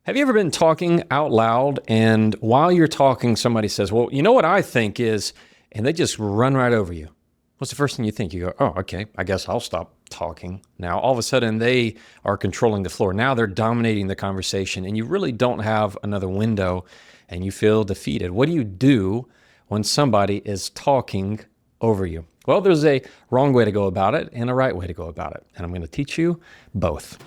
Have you ever been talking out loud and while you're talking, somebody says, well, you know what I think is, and they just run right over you? What's the first thing you think? You go, oh, okay, I guess I'll stop talking. Now, all of a sudden, they are controlling the floor. Now they're dominating the conversation, and you really don't have another window, and you feel defeated. What do you do when somebody is talking over you? Well, there's a wrong way to go about it and a right way to go about it, and I'm going to teach you both.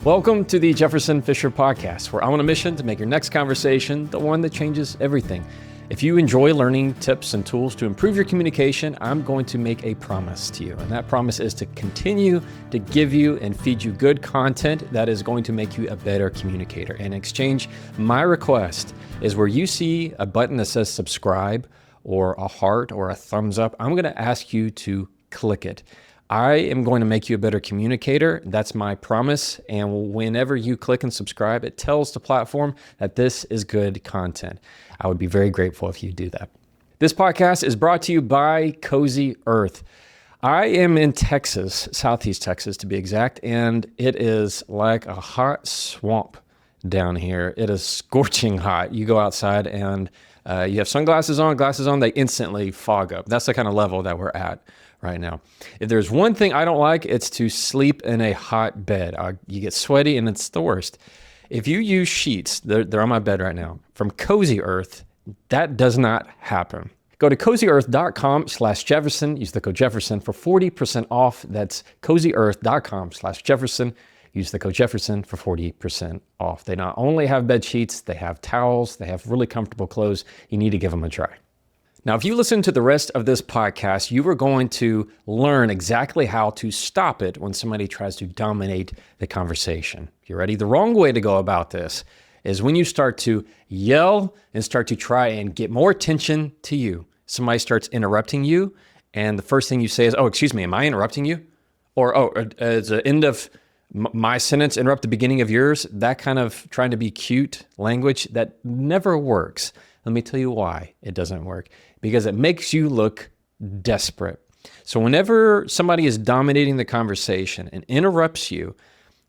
Welcome to the Jefferson Fisher Podcast, where I'm on a mission to make your next conversation the one that changes everything. If you enjoy learning tips and tools to improve your communication, I'm going to make a promise to you. And that promise is to continue to give you and feed you good content that is going to make you a better communicator. In exchange, my request is where you see a button that says subscribe or a heart or a thumbs up, I'm going to ask you to click it. I am going to make you a better communicator. That's my promise. And whenever you click and subscribe, it tells the platform that this is good content. I would be very grateful if you do that. This podcast is brought to you by Cozy Earth. I am in Texas, Southeast Texas to be exact, and it is like a hot swamp down here. It is scorching hot. You go outside and you have sunglasses on, they instantly fog up. That's the kind of level that we're at right now. If there's one thing I don't like, it's to sleep in a hot bed. You get sweaty and it's the worst. If you use sheets, they're on my bed right now, from Cozy Earth, that does not happen. Go to cozyearth.com/Jefferson, use the code Jefferson for 40% off. That's cozyearth.com/Jefferson. Use the code Jefferson for 40% off. They not only have bed sheets, they have towels, they have really comfortable clothes. You need to give them a try. Now, if you listen to the rest of this podcast, you are going to learn exactly how to stop it when somebody tries to dominate the conversation. You ready? The wrong way to go about this is when you start to yell and start to try and get more attention to you. Somebody starts interrupting you, and the first thing you say is, oh, excuse me, am I interrupting you? Or, oh, is the end of my sentence interrupt the beginning of yours? That kind of trying to be cute language, that never works. Let me tell you why it doesn't work. Because it makes you look desperate. So whenever somebody is dominating the conversation and interrupts you,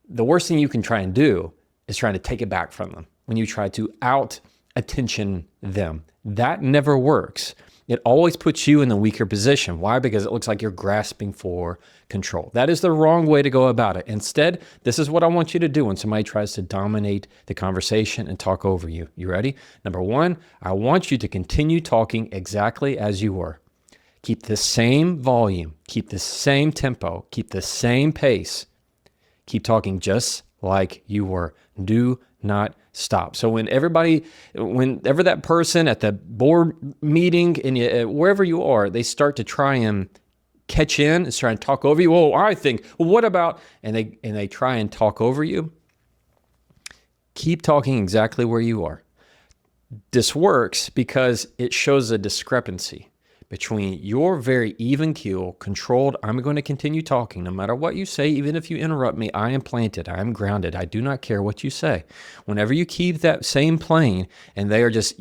the worst thing you can try and do is trying to take it back from them. When you try to out-attention them, that never works. It always puts you in the weaker position. Why? Because it looks like you're grasping for control. That is the wrong way to go about it. Instead, this is what I want you to do when somebody tries to dominate the conversation and talk over you. You ready? Number one, I want you to continue talking exactly as you were. Keep the same volume, keep the same tempo, keep the same pace. Keep talking just like you were. Do not stop. So whenever that person at the board meeting and wherever you are, they start to try and catch in and try and talk over you. Oh, I think, well, what about, and they try and talk over you. Keep talking exactly where you are. This works because it shows a discrepancy between your very even keel, controlled, I'm going to continue talking no matter what you say, even if you interrupt me, I am planted, I am grounded, I do not care what you say. Whenever you keep that same plane and they are just,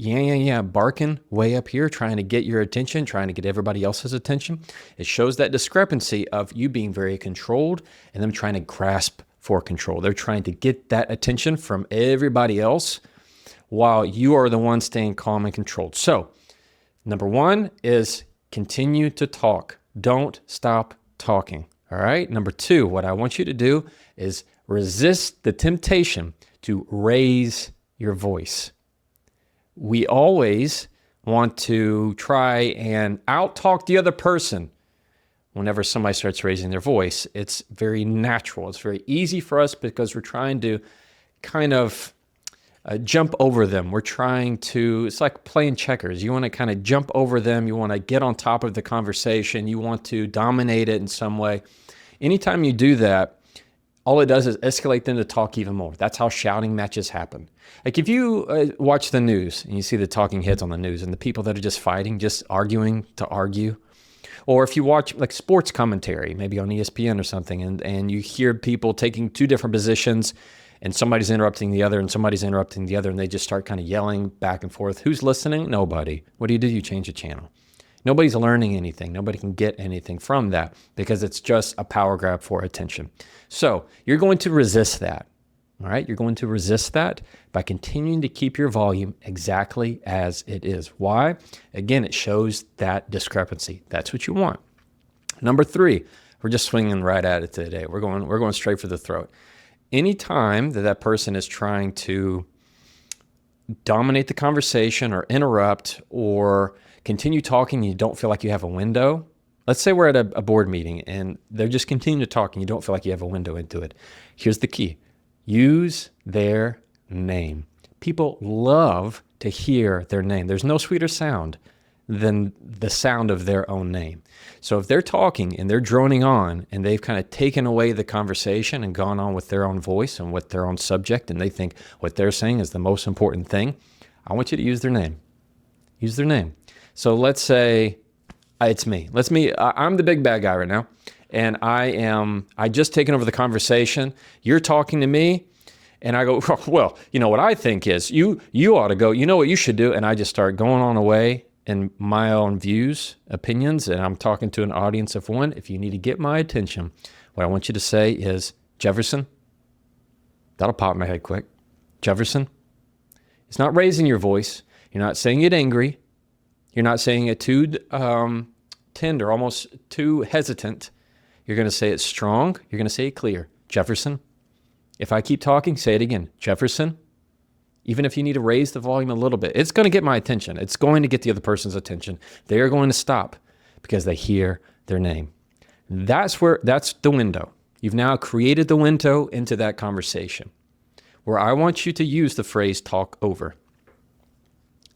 barking way up here, trying to get your attention, trying to get everybody else's attention, it shows that discrepancy of you being very controlled and them trying to grasp for control. They're trying to get that attention from everybody else while you are the one staying calm and controlled. So, number one is continue to talk. Don't stop talking. All right. Number two, what I want you to do is resist the temptation to raise your voice. We always want to try and out-talk the other person. Whenever somebody starts raising their voice, it's very natural. It's very easy for us because we're trying to kind of jump over them. We're trying to, it's like playing checkers. You want to kind of jump over them. You want to get on top of the conversation. You want to dominate it in some way. Anytime you do that, all it does is escalate them to talk even more. That's how shouting matches happen. Like if you watch the news and you see the talking heads on the news and the people that are just fighting, just arguing to argue, or if you watch like sports commentary, maybe on ESPN or something, and you hear people taking two different positions and somebody's interrupting the other and somebody's interrupting the other and they just start kind of yelling back and forth. Who's listening? Nobody. What do? You change the channel. Nobody's learning anything. Nobody can get anything from that because it's just a power grab for attention. So you're going to resist that. All right, you're going to resist that by continuing to keep your volume exactly as it is. Why? Again, it shows that discrepancy. That's what you want. Number 3, we're just swinging right at it today. We're going straight for the throat. Anytime that person is trying to dominate the conversation or interrupt or continue talking, and you don't feel like you have a window. Let's say we're at a board meeting and they're just continuing to talk and you don't feel like you have a window into it. Here's the key. Use their name. People love to hear their name. There's no sweeter sound than the sound of their own name. So if they're talking and they're droning on and they've kind of taken away the conversation and gone on with their own voice and with their own subject, and they think what they're saying is the most important thing, I want you to use their name. Use their name. So let's say it's me. I'm the big bad guy right now. And I just taken over the conversation. You're talking to me, and I go, well, what I think is you ought to go, you know what you should do, and I just start going on away in my own views, opinions, and I'm talking to an audience of one. If you need to get my attention, what I want you to say is, Jefferson, that'll pop in my head quick. Jefferson, it's not raising your voice. You're not saying it angry. You're not saying it too tender, almost too hesitant. You're going to say it strong. You're going to say it clear. Jefferson. If I keep talking, say it again. Jefferson. Even if you need to raise the volume a little bit, it's going to get my attention. It's going to get the other person's attention. They are going to stop because they hear their name. That's the window. You've now created the window into that conversation where I want you to use the phrase talk over.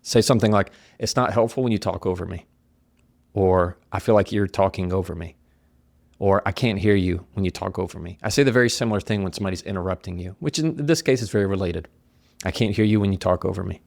Say something like, it's not helpful when you talk over me. Or I feel like you're talking over me. Or I can't hear you when you talk over me. I say the very similar thing when somebody's interrupting you, which in this case is very related. I can't hear you when you talk over me.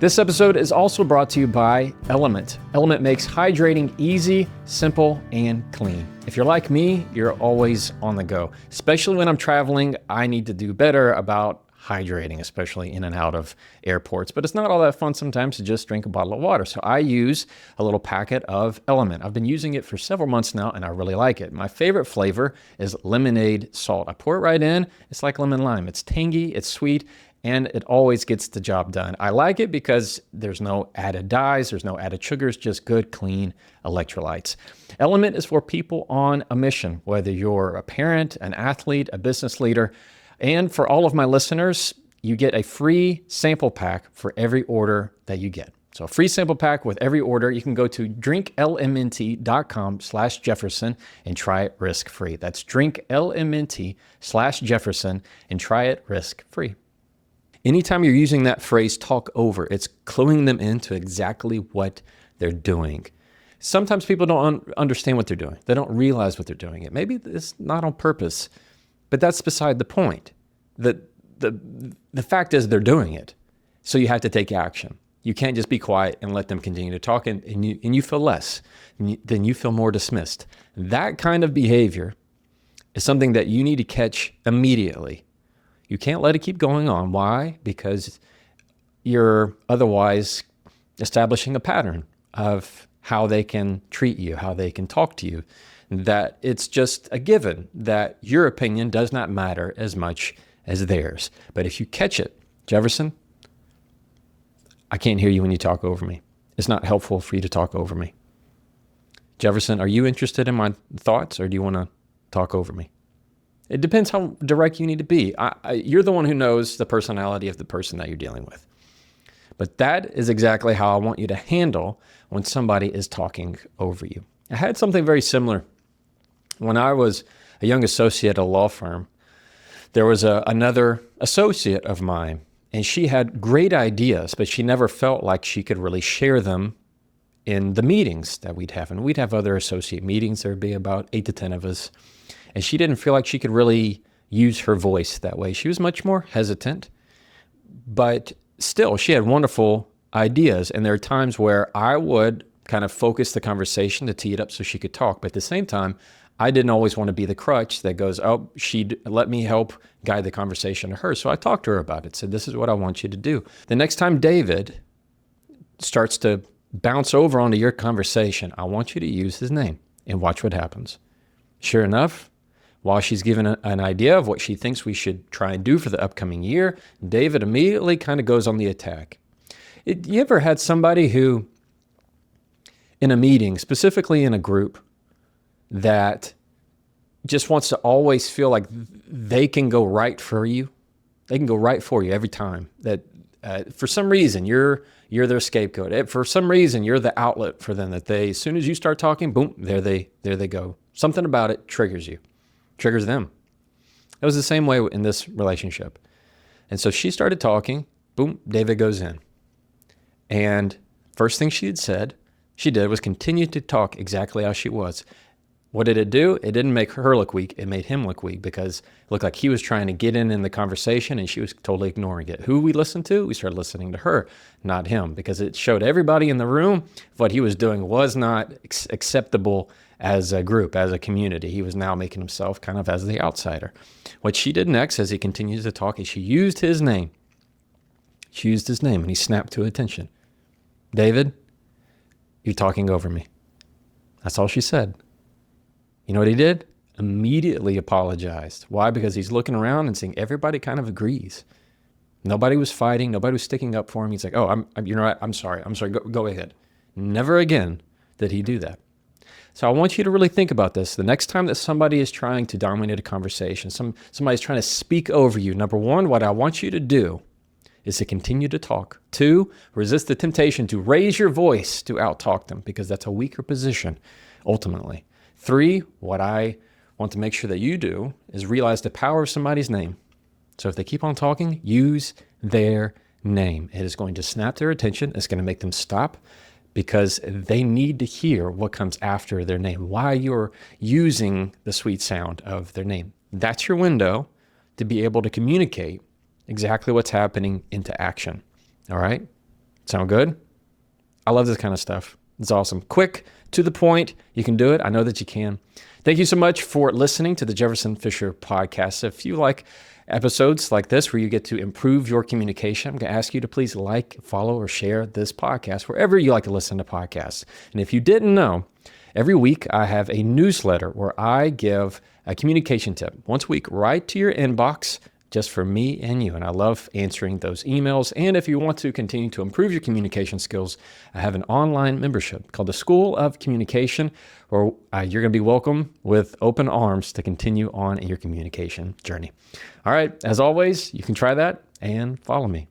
This episode is also brought to you by Element. Element makes hydrating easy, simple, and clean. If you're like me, you're always on the go. Especially when I'm traveling, I need to do better about hydrating, especially in and out of airports. But it's not all that fun sometimes to just drink a bottle of water. So I use a little packet of Element. I've been using it for several months now, and I really like it. My favorite flavor is lemonade salt. I pour it right in. It's like lemon lime. It's tangy, it's sweet, and it always gets the job done. I like it because there's no added dyes, there's no added sugars, just good, clean electrolytes. Element is for people on a mission, whether you're a parent, an athlete, a business leader. And for all of my listeners, you get a free sample pack for every order that you get. So a free sample pack with every order. You can go to drinklmnt.com/Jefferson and try it risk-free. That's drinklmnt/Jefferson and try it risk-free. Anytime you're using that phrase talk over, it's cluing them into exactly what they're doing. Sometimes people don't understand what they're doing. They don't realize what they're doing. Maybe it's not on purpose. But that's beside the point. The fact is they're doing it. So you have to take action. You can't just be quiet and let them continue to talk and you feel less. Then you feel more dismissed. That kind of behavior is something that you need to catch immediately. You can't let it keep going on. Why? Because you're otherwise establishing a pattern of how they can treat you, how they can talk to you. That it's just a given that your opinion does not matter as much as theirs. But if you catch it, Jefferson, I can't hear you when you talk over me. It's not helpful for you to talk over me. Jefferson, are you interested in my thoughts or do you want to talk over me? It depends how direct you need to be. You're the one who knows the personality of the person that you're dealing with. But that is exactly how I want you to handle when somebody is talking over you. I had something very similar. When I was a young associate at a law firm, there was another associate of mine, and she had great ideas, but she never felt like she could really share them in the meetings that we'd have. And we'd have other associate meetings. There'd be about 8 to 10 of us. And she didn't feel like she could really use her voice that way. She was much more hesitant, but still, she had wonderful ideas. And there are times where I would kind of focus the conversation to tee it up so she could talk. But at the same time, I didn't always want to be the crutch that goes, oh, she'd let me help guide the conversation to her. So I talked to her about it, said, this is what I want you to do. The next time David starts to bounce over onto your conversation, I want you to use his name and watch what happens. Sure enough, while she's given an idea of what she thinks we should try and do for the upcoming year, David immediately kind of goes on the attack. You ever had somebody who, in a meeting, specifically in a group, that just wants to always feel like they can go right for you? They can go right for you every time. That for some reason you're their scapegoat. For some reason you're the outlet for them. That they, as soon as you start talking, boom, there they go. Something about it triggers you, triggers them. It was the same way in this relationship. And so she started talking. Boom, David goes in. And first thing she did was continue to talk exactly how she was. What did it do? It didn't make her look weak. It made him look weak because it looked like he was trying to get in the conversation and she was totally ignoring it. Who we listened to? We started listening to her, not him, because it showed everybody in the room what he was doing was not acceptable as a group, as a community. He was now making himself kind of as the outsider. What she did next, as he continues to talk, is she used his name. She used his name and he snapped to attention. David, you're talking over me. That's all she said. You know what he did? Immediately apologized. Why? Because he's looking around and seeing everybody kind of agrees. Nobody was fighting. Nobody was sticking up for him. He's like, oh, you know what? I'm sorry. Go ahead. Never again did he do that. So I want you to really think about this. The next time that somebody is trying to dominate a conversation, somebody's trying to speak over you, number one, what I want you to do is to continue to talk. 2, resist the temptation to raise your voice to out-talk them, because that's a weaker position, ultimately. 3, what I want to make sure that you do is realize the power of somebody's name. So if they keep on talking, use their name. It is going to snap their attention. It's going to make them stop because they need to hear what comes after their name, why you're using the sweet sound of their name. That's your window to be able to communicate exactly what's happening into action. All right? Sound good? I love this kind of stuff. It's awesome. Quick, to the point. You can do it. I know that you can. Thank you so much for listening to the Jefferson Fisher podcast. If you like episodes like this where you get to improve your communication, I'm going to ask you to please like, follow, or share this podcast wherever you like to listen to podcasts. And if you didn't know, every week I have a newsletter where I give a communication tip once a week right to your inbox, just for me and you. And I love answering those emails. And if you want to continue to improve your communication skills, I have an online membership called the School of Communication, where you're going to be welcome with open arms to continue on in your communication journey. All right. As always, you can try that and follow me.